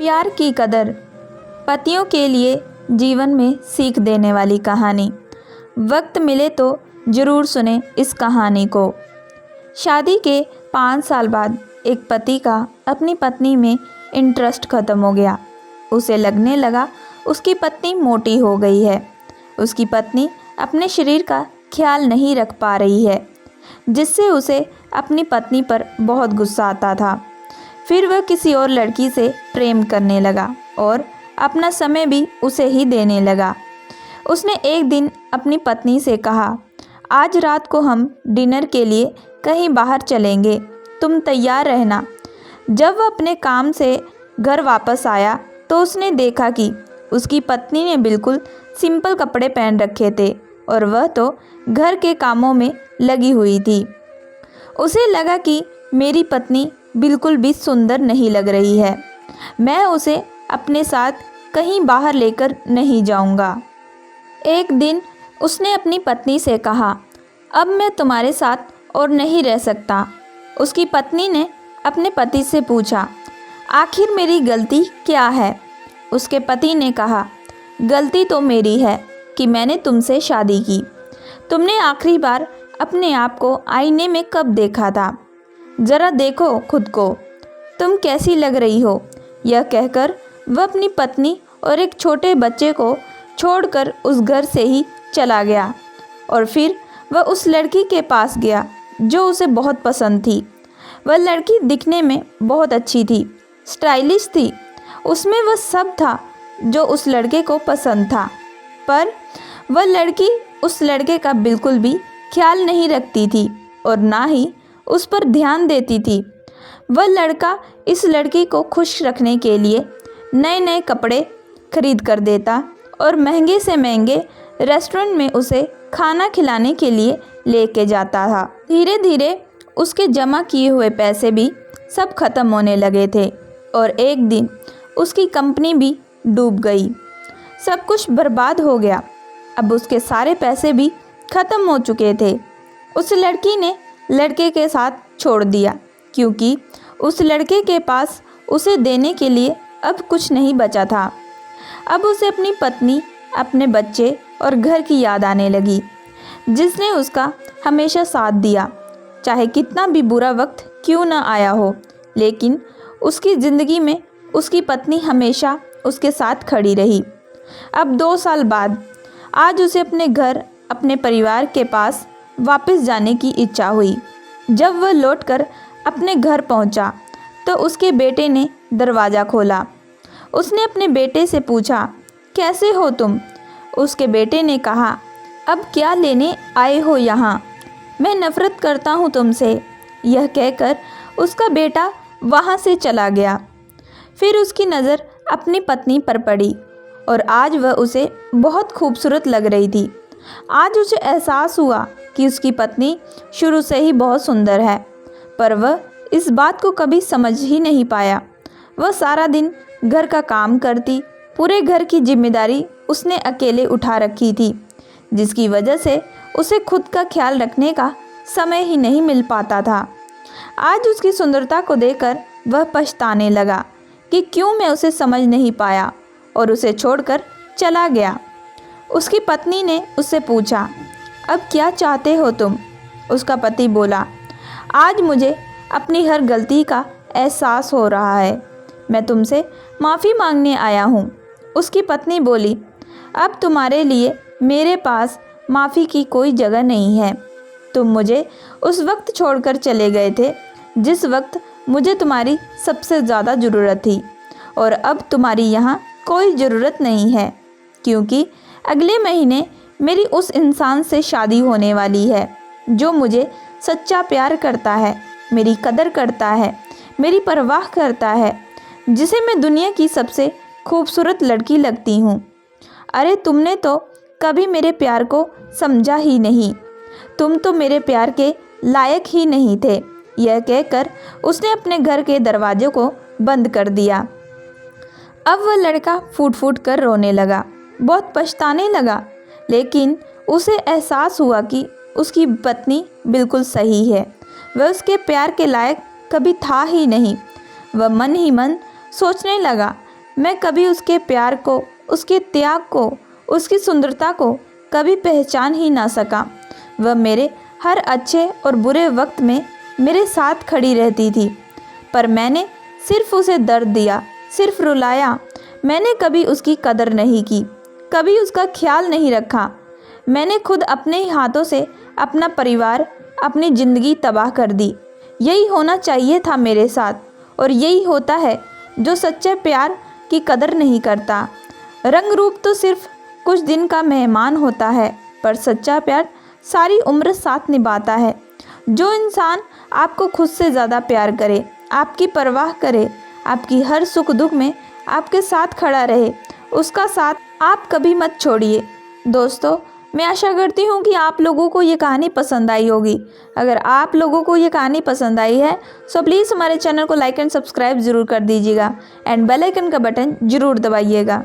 प्यार की कदर, पतियों के लिए जीवन में सीख देने वाली कहानी। वक्त मिले तो ज़रूर सुने इस कहानी को। शादी के 5 साल बाद एक पति का अपनी पत्नी में इंटरेस्ट ख़त्म हो गया। उसे लगने लगा उसकी पत्नी मोटी हो गई है। उसकी पत्नी अपने शरीर का ख्याल नहीं रख पा रही है, जिससे उसे अपनी पत्नी पर बहुत गुस्सा आता था। फिर वह किसी और लड़की से प्रेम करने लगा और अपना समय भी उसे ही देने लगा। उसने एक दिन अपनी पत्नी से कहा, आज रात को हम डिनर के लिए कहीं बाहर चलेंगे, तुम तैयार रहना। जब वह अपने काम से घर वापस आया तो उसने देखा कि उसकी पत्नी ने बिल्कुल सिंपल कपड़े पहन रखे थे और वह तो घर के कामों में लगी हुई थी। उसे लगा कि मेरी पत्नी बिल्कुल भी सुंदर नहीं लग रही है, मैं उसे अपने साथ कहीं बाहर लेकर नहीं जाऊंगा। एक दिन उसने अपनी पत्नी से कहा, अब मैं तुम्हारे साथ और नहीं रह सकता। उसकी पत्नी ने अपने पति से पूछा, आखिर मेरी गलती क्या है? उसके पति ने कहा, गलती तो मेरी है कि मैंने तुमसे शादी की। तुमने आखिरी बार अपने आप को आईने में कब देखा था? ज़रा देखो खुद को, तुम कैसी लग रही हो। यह कहकर वह अपनी पत्नी और एक छोटे बच्चे को छोड़कर उस घर से ही चला गया और फिर वह उस लड़की के पास गया जो उसे बहुत पसंद थी। वह लड़की दिखने में बहुत अच्छी थी, स्टाइलिश थी, उसमें वह सब था जो उस लड़के को पसंद था। पर वह लड़की उस लड़के का बिल्कुल भी ख्याल नहीं रखती थी और ना ही उस पर ध्यान देती थी। वह लड़का इस लड़की को खुश रखने के लिए नए नए कपड़े खरीद कर देता और महंगे से महंगे रेस्टोरेंट में उसे खाना खिलाने के लिए लेके जाता था। धीरे धीरे उसके जमा किए हुए पैसे भी सब खत्म होने लगे थे और एक दिन उसकी कंपनी भी डूब गई। सब कुछ बर्बाद हो गया। अब उसके सारे पैसे भी खत्म हो चुके थे। उस लड़की ने लड़के के साथ छोड़ दिया क्योंकि उस लड़के के पास उसे देने के लिए अब कुछ नहीं बचा था। अब उसे अपनी पत्नी, अपने बच्चे और घर की याद आने लगी, जिसने उसका हमेशा साथ दिया, चाहे कितना भी बुरा वक्त क्यों न आया हो। लेकिन उसकी ज़िंदगी में उसकी पत्नी हमेशा उसके साथ खड़ी रही। अब 2 साल बाद आज उसे अपने घर, अपने परिवार के पास वापस जाने की इच्छा हुई। जब वह लौटकर अपने घर पहुंचा तो उसके बेटे ने दरवाज़ा खोला। उसने अपने बेटे से पूछा, कैसे हो तुम? उसके बेटे ने कहा, अब क्या लेने आए हो यहाँ? मैं नफ़रत करता हूँ तुमसे। यह कहकर उसका बेटा वहाँ से चला गया। फिर उसकी नज़र अपनी पत्नी पर पड़ी और आज वह उसे बहुत खूबसूरत लग रही थी। आज उसे एहसास हुआ कि उसकी पत्नी शुरू से ही बहुत सुंदर है, पर वह इस बात को कभी समझ ही नहीं पाया। वह सारा दिन घर का काम करती, पूरे घर की जिम्मेदारी उसने अकेले उठा रखी थी, जिसकी वजह से उसे खुद का ख्याल रखने का समय ही नहीं मिल पाता था। आज उसकी सुंदरता को देखकर वह पछताने लगा कि क्यों मैं उसे समझ नहीं पाया और उसे छोड़कर चला गया। उसकी पत्नी ने उससे पूछा, अब क्या चाहते हो तुम? उसका पति बोला, आज मुझे अपनी हर गलती का एहसास हो रहा है, मैं तुमसे माफ़ी मांगने आया हूँ। उसकी पत्नी बोली, अब तुम्हारे लिए मेरे पास माफ़ी की कोई जगह नहीं है। तुम मुझे उस वक्त छोड़कर चले गए थे जिस वक्त मुझे तुम्हारी सबसे ज़्यादा ज़रूरत थी, और अब तुम्हारी यहाँ कोई ज़रूरत नहीं है, क्योंकि अगले महीने मेरी उस इंसान से शादी होने वाली है जो मुझे सच्चा प्यार करता है, मेरी कदर करता है, मेरी परवाह करता है, जिसे मैं दुनिया की सबसे खूबसूरत लड़की लगती हूँ। अरे तुमने तो कभी मेरे प्यार को समझा ही नहीं, तुम तो मेरे प्यार के लायक ही नहीं थे। यह कहकर उसने अपने घर के दरवाजे को बंद कर दिया। अब वह लड़का फूट फूट कर रोने लगा, बहुत पछताने लगा, लेकिन उसे एहसास हुआ कि उसकी पत्नी बिल्कुल सही है। वह उसके प्यार के लायक कभी था ही नहीं। वह मन ही मन सोचने लगा मैं कभी उसके प्यार को, उसके त्याग को, उसकी सुंदरता को कभी पहचान ही ना सका। वह मेरे हर अच्छे और बुरे वक्त में मेरे साथ खड़ी रहती थी, पर मैंने सिर्फ उसे दर्द दिया, सिर्फ रुलाया। मैंने कभी उसकी कदर नहीं की, कभी उसका ख्याल नहीं रखा। मैंने खुद अपने ही हाथों से अपना परिवार, अपनी ज़िंदगी तबाह कर दी। यही होना चाहिए था मेरे साथ, और यही होता है जो सच्चे प्यार की कदर नहीं करता। रंग रूप तो सिर्फ कुछ दिन का मेहमान होता है, पर सच्चा प्यार सारी उम्र साथ निभाता है। जो इंसान आपको खुद से ज़्यादा प्यार करे, आपकी परवाह करे, आपकी हर सुख दुख में आपके साथ खड़ा रहे, उसका साथ आप कभी मत छोड़िए। दोस्तों, मैं आशा करती हूँ कि आप लोगों को ये कहानी पसंद आई होगी। अगर आप लोगों को ये कहानी पसंद आई है तो प्लीज़ हमारे चैनल को लाइक एंड सब्सक्राइब ज़रूर कर दीजिएगा एंड बेल आइकन का बटन ज़रूर दबाइएगा।